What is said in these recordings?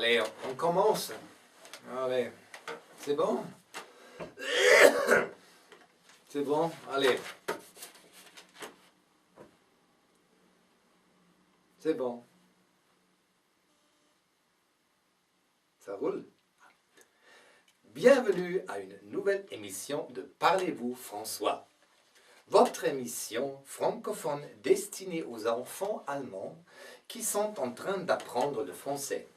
Allez, on commence. Allez, c'est bon? C'est bon? Allez. C'est bon. Ça roule? Bienvenue à une nouvelle émission de Parlez-vous François. Votre émission francophone destinée aux enfants allemands qui sont en train d'apprendre le français.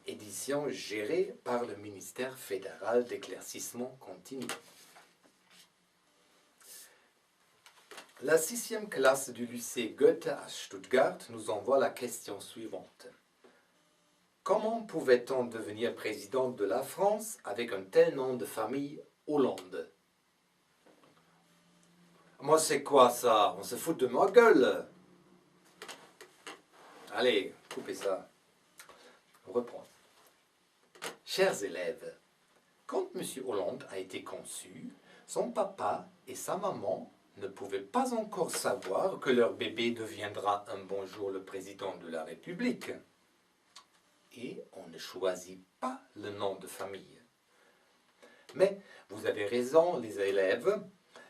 Édition gérée par le ministère fédéral d'éclaircissement continu. La 6e classe du lycée Goethe à Stuttgart nous envoie la question suivante. Comment pouvait-on devenir président de la France avec un tel nom de famille Hollande? Moi, c'est quoi ça? On se fout de ma gueule. Allez, coupez ça. On reprend. Chers élèves, quand M. Hollande a été conçu, son papa et sa maman ne pouvaient pas encore savoir que leur bébé deviendra un bon jour le président de la République. Et on ne choisit pas le nom de famille. Mais vous avez raison, les élèves,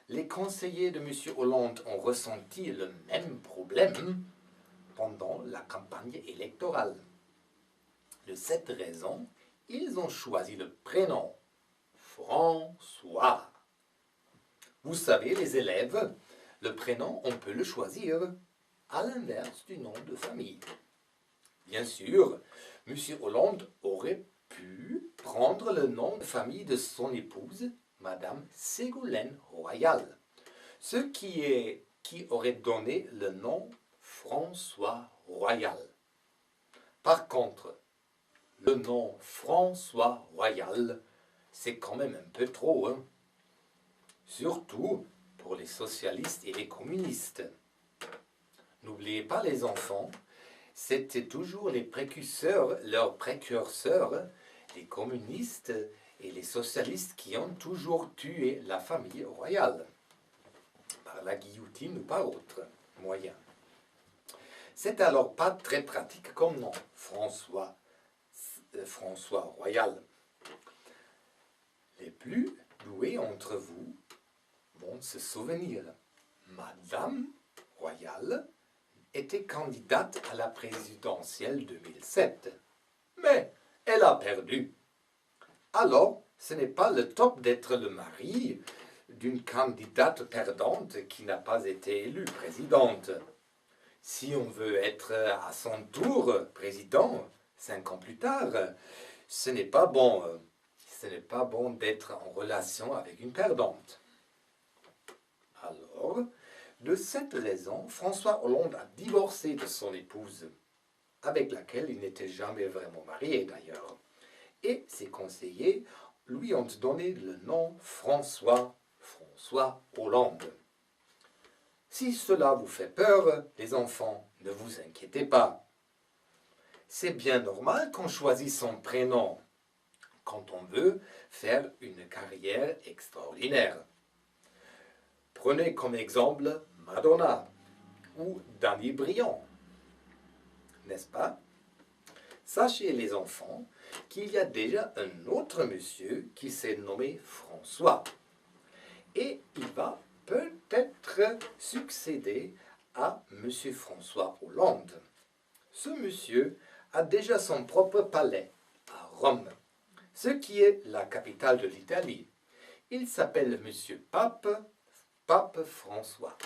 les conseillers de M. Hollande ont ressenti le même problème pendant la campagne électorale. De cette raison, ils ont choisi le prénom François. Vous savez, les élèves, le prénom, on peut le choisir à l'inverse du nom de famille. Bien sûr, M. Hollande aurait pu prendre le nom de famille de son épouse, Madame Ségolène Royal, ce qui aurait donné le nom François Royal. Par contre, le nom François Royal, c'est quand même un peu trop, hein? Surtout pour les socialistes et les communistes. N'oubliez pas les enfants, c'était toujours leurs précurseurs, les communistes et les socialistes qui ont toujours tué la famille royale, par la guillotine ou par autre moyen. C'est alors pas très pratique comme nom, François Royal. Les plus doués entre vous vont se souvenir. Madame Royal était candidate à la présidentielle 2007. Mais elle a perdu. Alors, ce n'est pas le top d'être le mari d'une candidate perdante qui n'a pas été élue présidente. Si on veut être à son tour président 5 ans plus tard, ce n'est pas bon. Ce n'est pas bon d'être en relation avec une perdante. Alors, de cette raison, François Hollande a divorcé de son épouse, avec laquelle il n'était jamais vraiment marié d'ailleurs. Et ses conseillers lui ont donné le nom François Hollande. Si cela vous fait peur, les enfants, ne vous inquiétez pas. C'est bien normal qu'on choisisse son prénom quand on veut faire une carrière extraordinaire. Prenez comme exemple Madonna ou Danny Briand, n'est-ce pas? Sachez les enfants qu'il y a déjà un autre monsieur qui s'est nommé François. Et il va peut-être succéder à monsieur François Hollande. Ce monsieur a déjà son propre palais à Rome, ce qui est la capitale de l'Italie. Il s'appelle monsieur Pape François.